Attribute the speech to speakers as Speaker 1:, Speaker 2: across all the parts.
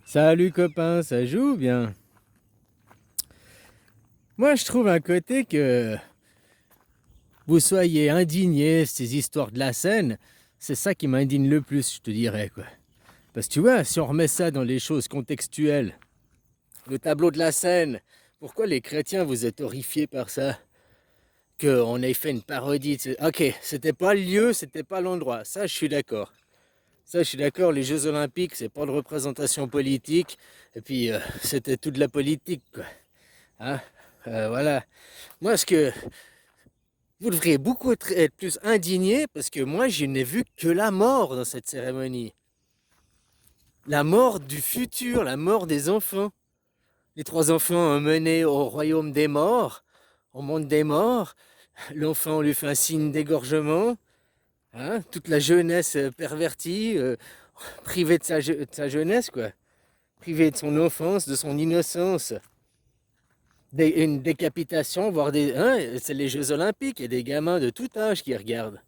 Speaker 1: Salut copain, ça joue bien? Moi je trouve un côté que vous soyez indigné de ces histoires de la scène, c'est ça qui m'indigne le plus, je te dirais quoi. Parce que tu vois, si on remet ça dans les choses contextuelles, le tableau de la scène, pourquoi les chrétiens vous êtes horrifiés par ça? Qu'on ait fait une parodie, ok, c'était pas le lieu, c'était pas l'endroit, ça je suis d'accord. Ça, je suis d'accord, les Jeux Olympiques, c'est pas de représentation politique, et puis c'était toute la politique, quoi. Hein. Voilà. Moi, ce que vous devriez beaucoup être plus indigné parce que moi, je n'ai vu que la mort dans cette cérémonie. La mort du futur, la mort des enfants. Les trois enfants emmenés au royaume des morts, au monde des morts. L'enfant lui fait un signe d'égorgement. Hein, toute la jeunesse pervertie, privée de sa jeunesse, quoi. Privée de son enfance, de son innocence. Une décapitation, voire des. Hein, c'est les Jeux Olympiques, il y a des gamins de tout âge qui regardent.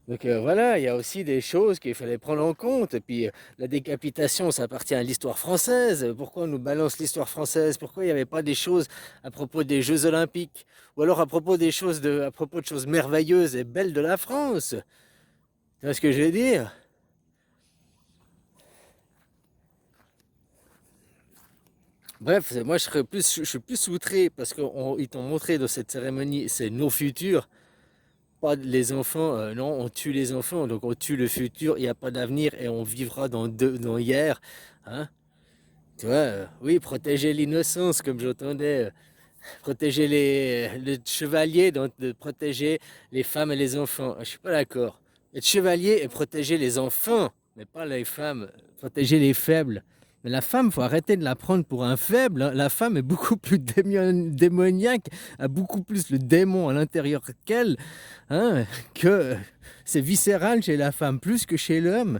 Speaker 1: Donc voilà, il y a aussi des choses qu'il fallait prendre en compte. Et puis la décapitation, ça appartient à l'histoire française. Pourquoi on nous balance l'histoire française? Pourquoi il n'y avait pas des choses à propos des Jeux Olympiques? Ou alors à propos de choses merveilleuses et belles de la France? Tu vois ce que je veux dire? Bref, moi je suis plus outré parce qu'ils t'ont montré dans cette cérémonie, c'est nos futurs. Pas les enfants, non, on tue les enfants, donc on tue le futur, il n'y a pas d'avenir et on vivra dans hier. Hein? Tu vois, oui, protéger l'innocence, comme j'entendais, protéger les chevaliers, donc de protéger les femmes et les enfants. Je suis pas d'accord. Être chevalier et protéger les enfants, mais pas les femmes, protéger les faibles. Mais la femme, faut arrêter de la prendre pour un faible. Hein. La femme est beaucoup plus démoniaque, a beaucoup plus le démon à l'intérieur qu'elle, hein, que c'est viscéral chez la femme, plus que chez l'homme.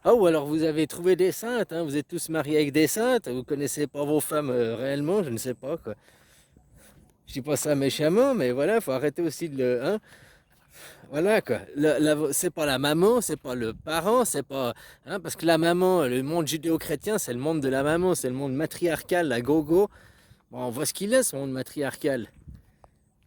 Speaker 1: Ah, ou alors vous avez trouvé des saintes, hein, vous êtes tous mariés avec des saintes, vous connaissez pas vos femmes réellement, je ne sais pas quoi. Je dis pas ça méchamment, mais voilà, faut arrêter aussi de le, hein, voilà quoi. C'est pas la maman, c'est pas le parent, c'est pas, hein, parce que la maman, le monde judéo-chrétien, c'est le monde de la maman, c'est le monde matriarcal, la gogo. Bon, on voit ce qu'il est, ce monde matriarcal.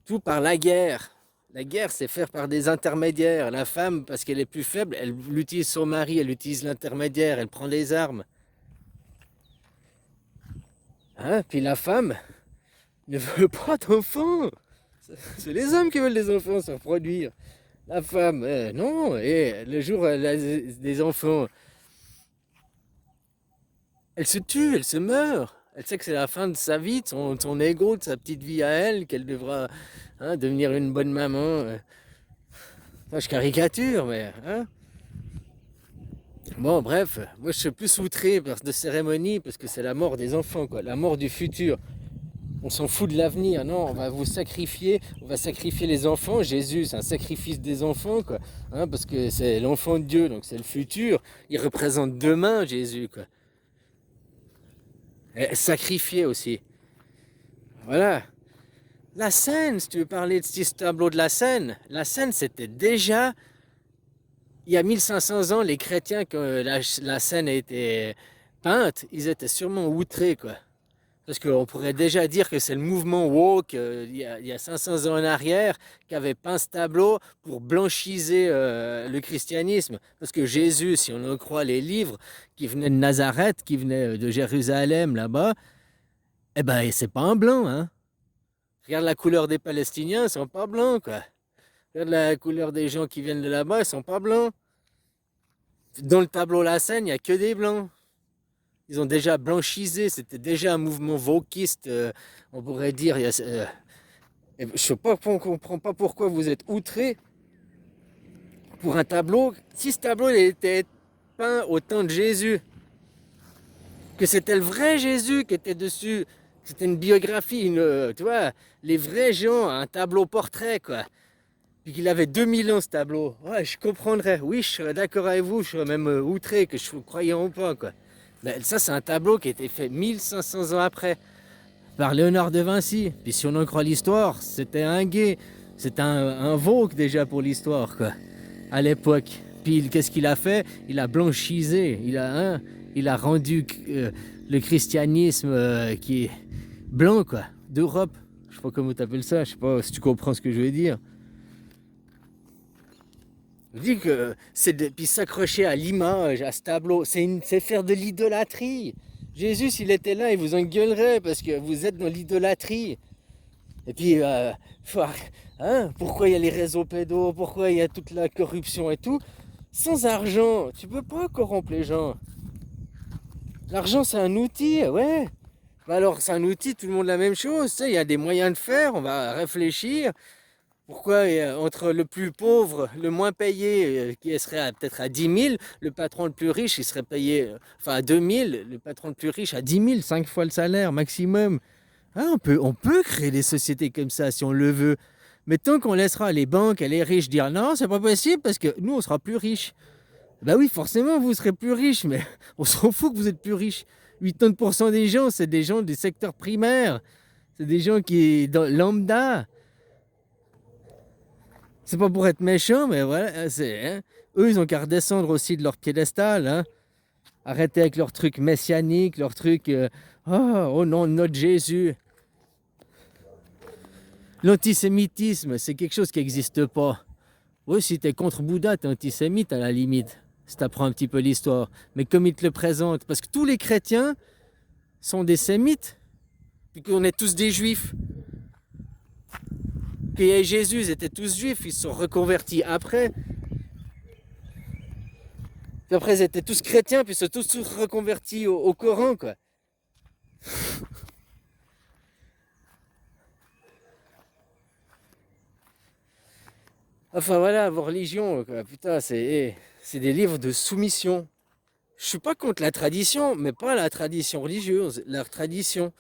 Speaker 1: Tout par la guerre. La guerre, c'est faire par des intermédiaires. La femme, parce qu'elle est plus faible, elle utilise son mari, elle utilise l'intermédiaire, elle prend les armes. Hein? Puis la femme ne veut pas d'enfants. C'est les hommes qui veulent des enfants se reproduire. La femme, non. Et le jour où elle a des enfants, elle se tue, elle se meurt. Elle sait que c'est la fin de sa vie, de son ego, de sa petite vie à elle, qu'elle devra, hein, devenir une bonne maman. Enfin, je caricature, mais hein. Bon, bref, moi je suis plus outré de cérémonie parce que c'est la mort des enfants, quoi, la mort du futur. On s'en fout de l'avenir, non, on va vous sacrifier, on va sacrifier les enfants. Jésus, c'est un sacrifice des enfants, quoi, hein, parce que c'est l'enfant de Dieu, donc c'est le futur. Il représente demain, Jésus, quoi. Et sacrifié aussi. Voilà. La scène, si tu veux parler de ce tableau de la scène, c'était déjà, il y a 1500 ans, les chrétiens, quand la scène a été peinte, ils étaient sûrement outrés, quoi. Parce qu'on pourrait déjà dire que c'est le mouvement woke il y a 500 ans en arrière qui avait peint ce tableau pour blanchiser le christianisme. Parce que Jésus, si on en croit les livres, qui venait de Nazareth, qui venait de Jérusalem là-bas, eh ben c'est pas un blanc, hein. Regarde la couleur des Palestiniens, ils sont pas blancs, quoi. Regarde la couleur des gens qui viennent de là-bas, ils sont pas blancs. Dans le tableau La Seine, il n'y a que des blancs. Ils ont déjà blanchisé, c'était déjà un mouvement wokiste, on pourrait dire. Je ne sais pas, on comprend pas pourquoi vous êtes outrés pour un tableau. Si ce tableau il était peint au temps de Jésus, que c'était le vrai Jésus qui était dessus, c'était une biographie, tu vois, les vrais gens, un tableau portrait, quoi. Puis qu'il avait 2000 ans ce tableau. Ouais, je comprendrais. Oui, je serais d'accord avec vous, je serais même outré, que je vous croyais ou pas, quoi. Ben, ça, c'est un tableau qui a été fait 1500 ans après, par Léonard de Vinci. Puis si on en croit l'histoire, c'était un gay. C'était un Vogue déjà pour l'histoire, quoi. à l'époque. Puis qu'est-ce qu'il a fait? Il a blanchisé, il a rendu le christianisme qui est blanc, quoi, d'Europe. Je sais pas comment tu appelles ça, je sais pas si tu comprends ce que je veux dire. Je dis que puis s'accrocher à l'image, à ce tableau, c'est faire de l'idolâtrie. Jésus, s'il était là, il vous engueulerait parce que vous êtes dans l'idolâtrie. Et puis, pourquoi il y a les réseaux pédos, pourquoi il y a toute la corruption et tout? Sans argent, tu peux pas corrompre les gens. L'argent, c'est un outil, ouais. Bah alors, c'est un outil, tout le monde la même chose. Tu sais, il y a des moyens de faire, on va réfléchir. Pourquoi entre le plus pauvre, le moins payé, qui serait peut-être à 10 000, le patron le plus riche, il serait payé à 2 000, le patron le plus riche à 10 000, 5 fois le salaire maximum. On peut créer des sociétés comme ça si on le veut. Mais tant qu'on laissera les banques et les riches dire non, c'est pas possible parce que nous, on sera plus riches. Bah oui, forcément, vous serez plus riches, mais on s'en fout que vous êtes plus riches. 80% des gens, c'est des gens du secteur primaire. C'est des gens qui, dans lambda. C'est pas pour être méchant, mais voilà, eux, ils ont qu'à redescendre aussi de leur piédestal. Hein. Arrêter avec leurs trucs messianiques, leurs trucs oh non, notre Jésus. L'antisémitisme, c'est quelque chose qui n'existe pas. Oui, si t'es contre Bouddha, t'es antisémite à la limite, si t'apprends un petit peu l'histoire. Mais comme ils te le présentent, parce que tous les chrétiens sont des sémites, puis qu'on est tous des juifs. Que Jésus, ils étaient tous juifs, ils se sont reconvertis après. Puis après, ils étaient tous chrétiens, puis ils se sont tous reconvertis au Coran, quoi. Enfin voilà, vos religions, quoi. Putain, c'est des livres de soumission. Je suis pas contre la tradition, mais pas la tradition religieuse, la tradition.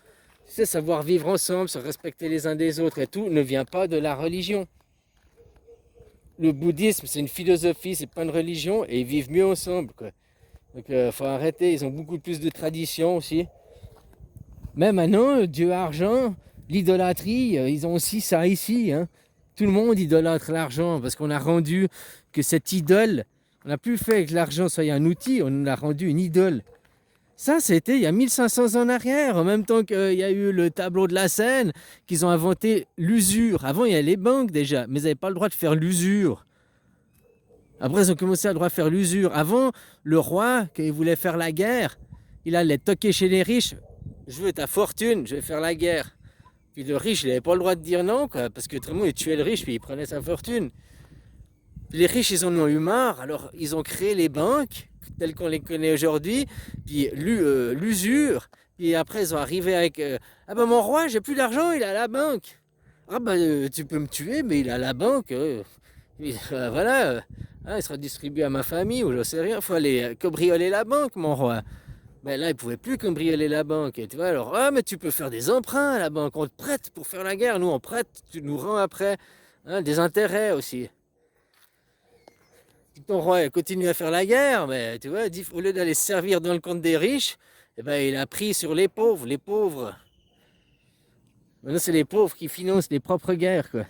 Speaker 1: Tu sais, savoir vivre ensemble, se respecter les uns des autres et tout, ne vient pas de la religion. Le bouddhisme, c'est une philosophie, c'est pas une religion, et ils vivent mieux ensemble, quoi. Donc, faut arrêter, ils ont beaucoup plus de traditions aussi. Mais maintenant, Dieu argent, l'idolâtrie, ils ont aussi ça ici, hein. Tout le monde idolâtre l'argent parce qu'on a rendu que cette idole, on n'a plus fait que l'argent soit un outil, on l'a rendu une idole. Ça, c'était il y a 1500 ans en arrière, en même temps qu'il y a eu le tableau de la Seine, qu'ils ont inventé l'usure. Avant, il y avait les banques déjà, mais ils n'avaient pas le droit de faire l'usure. Après, ils ont commencé à le droit de faire l'usure. Avant, le roi, quand il voulait faire la guerre, il allait toquer chez les riches. Je veux ta fortune, je vais faire la guerre. Puis le riche, il n'avait pas le droit de dire non, quoi, parce que tout le monde, il tuait le riche, puis il prenait sa fortune. Puis les riches, ils en ont eu marre, alors ils ont créé les banques, telles qu'on les connaît aujourd'hui, puis l'usure, puis après ils ont arrivé avec ah ben mon roi, j'ai plus d'argent, il est à la banque. Ah ben tu peux me tuer, mais il est à la banque. Puis, voilà, il sera distribué à ma famille, ou je sais rien, il faut aller cambrioler la banque, mon roi. Ben là, il ne pouvait plus cambrioler la banque. Tu vois, alors, mais tu peux faire des emprunts à la banque, on te prête pour faire la guerre, nous on prête, tu nous rends après, des intérêts aussi. Ton roi continue à faire la guerre, mais tu vois, au lieu d'aller se servir dans le compte des riches, eh ben, il a pris sur les pauvres, les pauvres. Maintenant, c'est les pauvres qui financent les propres guerres, quoi.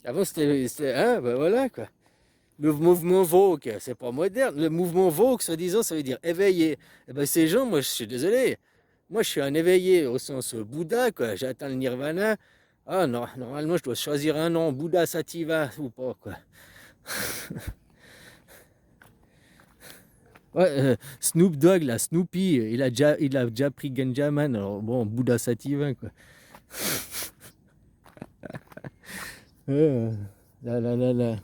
Speaker 1: Avant, ben voilà, quoi. Le mouvement Vogue, c'est pas moderne. Le mouvement Vogue, soi-disant, ça veut dire éveillé. Eh ben, ces gens, moi, je suis désolé. Moi, je suis un éveillé au sens Bouddha, quoi. J'ai atteint le nirvana. Ah, non, normalement, je dois choisir un nom, Bouddha Sativa ou pas, quoi. Ouais, Snoop Dogg, là, Snoopy, il a déjà pris Ganjaman, alors bon, Bouddha Sativa, quoi. Là, là, là, là.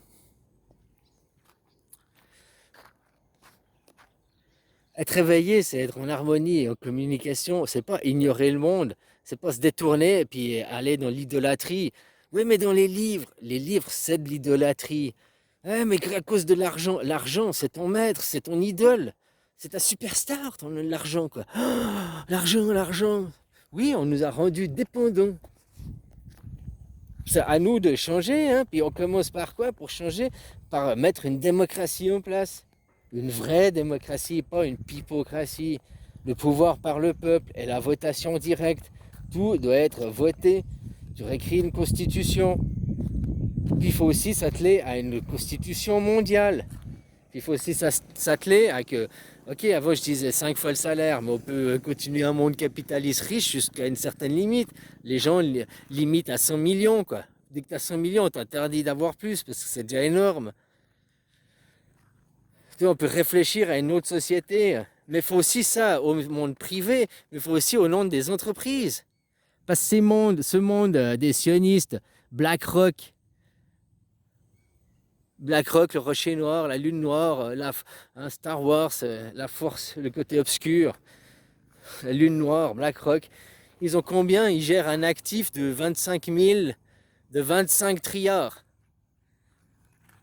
Speaker 1: Être éveillé, c'est être en harmonie et en communication. C'est pas ignorer le monde. C'est pas se détourner et puis aller dans l'idolâtrie. Oui, mais dans les livres, c'est de l'idolâtrie. Mais à cause de l'argent, l'argent, c'est ton maître, c'est ton idole. C'est ta superstar, l'argent, quoi. Oh, l'argent, l'argent. Oui, on nous a rendus dépendants. C'est à nous de changer, hein. Puis on commence par quoi pour changer? Par mettre une démocratie en place. Une vraie démocratie, pas une pipocratie. Le pouvoir par le peuple et la votation directe. Tout doit être voté. Tu réécris une constitution. Puis il faut aussi s'atteler à une constitution mondiale. Puis il faut aussi s'atteler à que, ok, avant je disais 5 fois le salaire, mais on peut continuer un monde capitaliste riche jusqu'à une certaine limite. Les gens limitent à 100 millions, quoi. Dès que tu as 100 millions, tu interdit d'avoir plus parce que c'est déjà énorme. Tu vois, on peut réfléchir à une autre société, mais il faut aussi ça au monde privé, mais il faut aussi au nom des entreprises. Parce que ce monde des sionistes, BlackRock, le rocher noir, la lune noire, Star Wars, la force, le côté obscur, la lune noire, BlackRock, ils ont combien? Ils gèrent un actif de 25 000, de 25 trillards.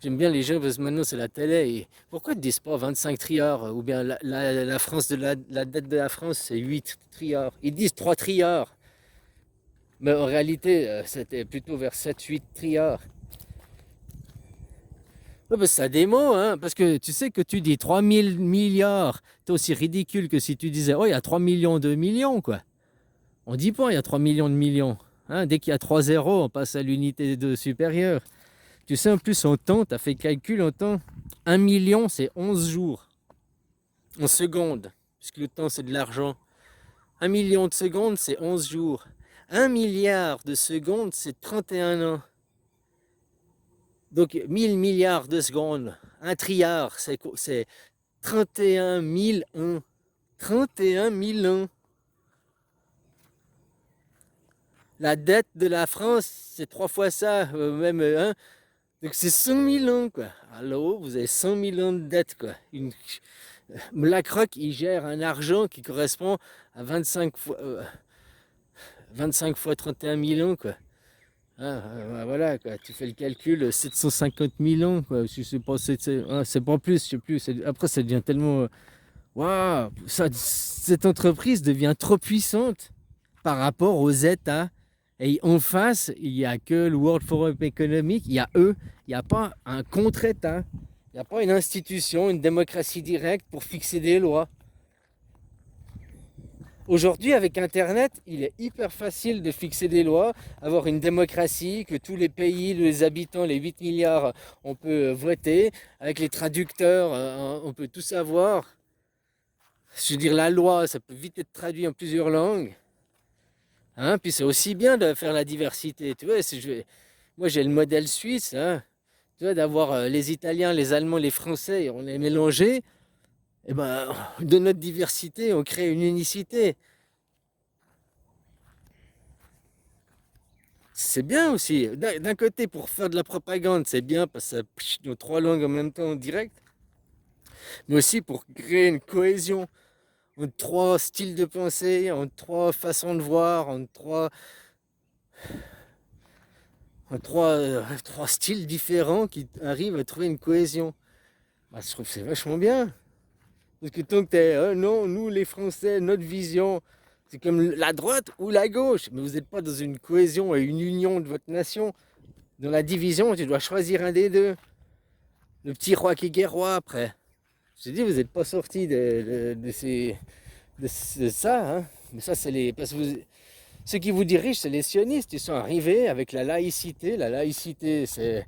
Speaker 1: J'aime bien les gens parce que maintenant c'est la télé. Et pourquoi ils ne disent pas 25 trillards? Ou bien la France la dette de la France c'est 8 trillards. Ils disent 3 trillards. Mais en réalité, c'était plutôt vers 7-8 trillards. Ouais, bah, ça a des mots, hein, parce que tu sais que tu dis 3000 milliards, c'est aussi ridicule que si tu disais, oh, il y a 3 millions de millions, quoi. On dit pas, il y a 3 millions de millions. Hein, dès qu'il y a 3 zéros, on passe à l'unité de supérieure. Tu sais, en plus, en temps, tu as fait le calcul en temps. 1 million, c'est 11 jours. En secondes, puisque le temps, c'est de l'argent. 1 million de secondes, c'est 11 jours. 1 milliard de secondes, c'est 31 ans. Donc 1000 milliards de secondes, un trilliard, c'est 31 000 ans. 31 000 ans. La dette de la France, c'est 3 fois ça, même hein. Donc c'est 100 000 ans, quoi. Alors, vous avez 100 000 ans de dette, quoi. BlackRock, il gère un argent qui correspond à 25 fois 31 000 ans, quoi. Ah, voilà, quoi. Tu fais le calcul, 750 000 ans, quoi. Je sais pas, c'est pas plus, je sais plus. Après, ça devient tellement. Waouh! Cette entreprise devient trop puissante par rapport aux États. Et en face, il n'y a que le World Forum Economic, il y a eux, il n'y a pas un contre-État, il n'y a pas une institution, une démocratie directe pour fixer des lois. Aujourd'hui, avec Internet, il est hyper facile de fixer des lois, avoir une démocratie, que tous les pays, les habitants, les 8 milliards, on peut voter. Avec les traducteurs, on peut tout savoir. Je veux dire, la loi, ça peut vite être traduit en plusieurs langues. Hein, puis c'est aussi bien de faire la diversité. Tu vois, moi j'ai le modèle suisse, hein, tu vois, d'avoir les Italiens, les Allemands, les Français, on les mélanger. Et ben, de notre diversité, on crée une unicité. C'est bien aussi. D'un côté, pour faire de la propagande, c'est bien parce que ça nos 3 langues en même temps en direct. Mais aussi pour créer une cohésion entre 3 styles de pensée, entre 3 façons de voir, entre trois styles différents qui arrivent à trouver une cohésion. Bah, je trouve que c'est vachement bien. Parce que tant que t'es, non, nous les Français, notre vision, c'est comme la droite ou la gauche. Mais vous n'êtes pas dans une cohésion et une union de votre nation. Dans la division, tu dois choisir un des deux. Le petit roi qui est roi après. Je te dis, vous n'êtes pas sortis de ça. Hein. Mais ça, c'est les. Parce que ceux qui vous dirigent, c'est les sionistes. Ils sont arrivés avec la laïcité. La laïcité, c'est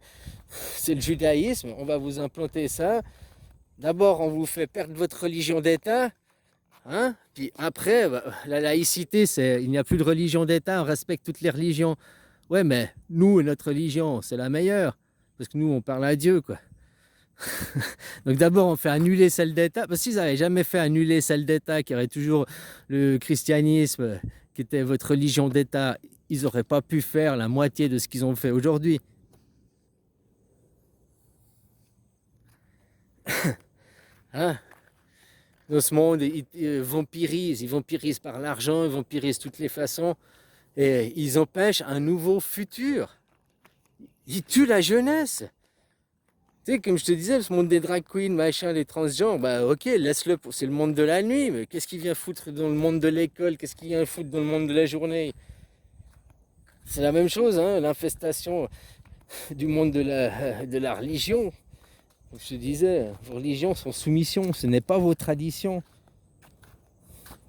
Speaker 1: le judaïsme. On va vous implanter ça. D'abord, on vous fait perdre votre religion d'État. Hein? Puis après, bah, la laïcité, il n'y a plus de religion d'État. On respecte toutes les religions. Ouais, mais nous, notre religion, c'est la meilleure. Parce que nous, on parle à Dieu, quoi. Donc d'abord, on fait annuler celle d'État. Parce qu'ils n'avaient jamais fait annuler celle d'État, qui aurait toujours le christianisme, qui était votre religion d'État. Ils n'auraient pas pu faire la moitié de ce qu'ils ont fait aujourd'hui. Hein? Dans ce monde, ils vampirisent par l'argent, ils vampirisent toutes les façons. Et ils empêchent un nouveau futur. Ils tuent la jeunesse. Tu sais, comme je te disais, ce monde des drag queens, machin, les transgenres, bah ok, laisse-le, c'est le monde de la nuit, mais qu'est-ce qu'il vient foutre dans le monde de l'école? Qu'est-ce qu'il vient foutre dans le monde de la journée? C'est la même chose, hein, l'infestation du monde de la religion. Comme je te disais, vos religions sont soumission, ce n'est pas vos traditions.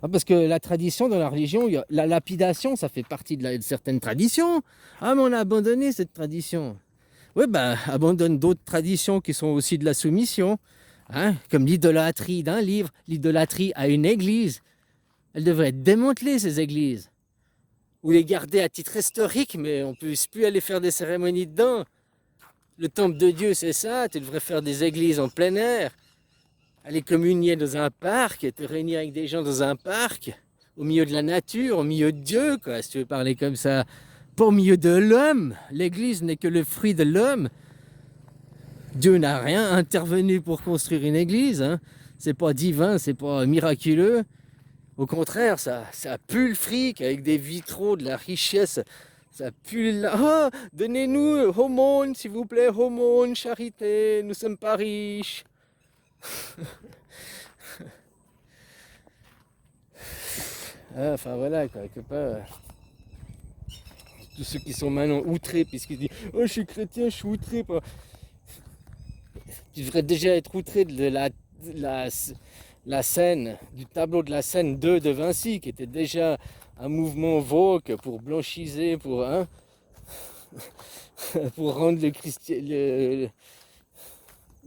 Speaker 1: Ah, parce que la tradition dans la religion, la lapidation, ça fait partie de certaines traditions. Ah, mais on a abandonné cette tradition. Ouais, ben, abandonne d'autres traditions qui sont aussi de la soumission, hein, comme l'idolâtrie d'un livre, l'idolâtrie à une église. Elle devrait être démantelée, ces églises. Ou les garder à titre historique, mais on ne peut plus aller faire des cérémonies dedans. Le temple de Dieu, c'est ça, tu devrais faire des églises en plein air. Aller communier dans un parc, et te réunir avec des gens dans un parc, au milieu de la nature, au milieu de Dieu, quoi, si tu veux parler comme ça. Pas au milieu de l'homme. L'église n'est que le fruit de l'homme. Dieu n'a rien intervenu pour construire une église, hein. C'est pas divin, c'est pas miraculeux. Au contraire, ça pue le fric avec des vitraux, de la richesse. Ça pue la... Oh, donnez-nous aumône, s'il vous plaît, aumône, charité, nous sommes pas riches. Ah, enfin voilà, quoi, quelque part. Tous ceux qui sont maintenant outrés, puisqu'ils disent oh, je suis chrétien, je suis outré. Tu devrais déjà être outré de la scène, du tableau de la scène 2 de Vinci, qui était déjà un mouvement woke pour blanchiser, hein, pour rendre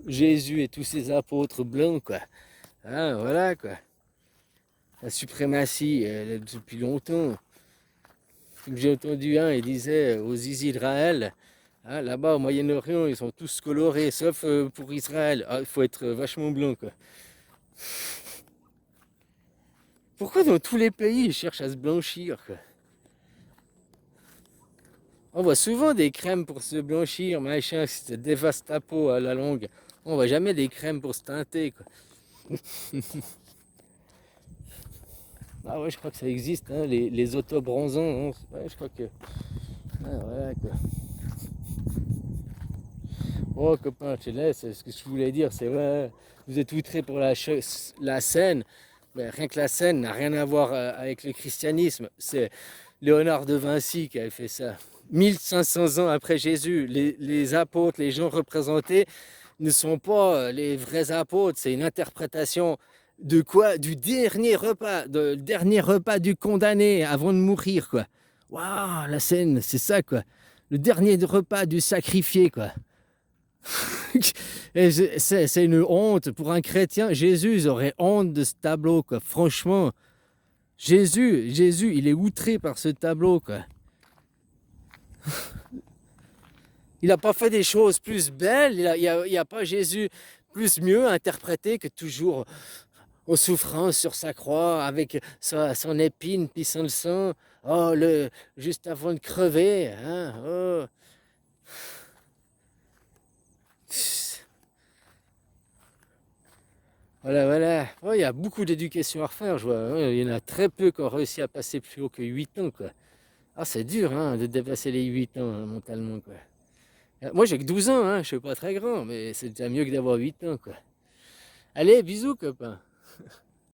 Speaker 1: Jésus et tous ses apôtres blancs, quoi. Hein, voilà, quoi. La suprématie, depuis longtemps. Comme j'ai entendu un, il disait aux Israël, hein, là-bas au Moyen-Orient, ils sont tous colorés, sauf pour Israël. Ah, il faut être vachement blanc, quoi. Pourquoi dans tous les pays, ils cherchent à se blanchir, quoi? On voit souvent des crèmes pour se blanchir, machin, si ça dévaste ta peau à la longue. On voit jamais des crèmes pour se teinter, quoi. Ah ouais, je crois que ça existe, hein, les autobronzants, hein. Ouais, je crois que... Ah, voilà, quoi. Oh, copain, je te laisse. Ce que je voulais dire, c'est vrai, vous êtes outrés pour la scène. Mais rien que la scène n'a rien à voir avec le christianisme. C'est Léonard de Vinci qui avait fait ça. 1500 ans après Jésus, les apôtres, les gens représentés ne sont pas les vrais apôtres. C'est une interprétation de quoi? Du dernier repas du condamné avant de mourir, quoi. Waouh, la scène, c'est ça, quoi. Le dernier repas du sacrifié, quoi. C'est une honte pour un chrétien. Jésus aurait honte de ce tableau, quoi. Franchement, Jésus, il est outré par ce tableau, quoi. Il n'a pas fait des choses plus belles. Il n'y a pas Jésus plus mieux interprété que toujours aux souffrances sur sa croix avec son épine pissant le sang. Oh, juste avant de crever, hein. Oh. Voilà, voilà. Oh, il y a beaucoup d'éducation à refaire, je vois, hein. Il y en a très peu qui ont réussi à passer plus haut que 8 ans, quoi. Ah, c'est dur, hein, de dépasser les 8 ans, hein, mentalement, quoi. Moi, j'ai que 12 ans, hein, je suis pas très grand, mais c'est déjà mieux que d'avoir 8 ans, quoi. Allez, bisous, copain.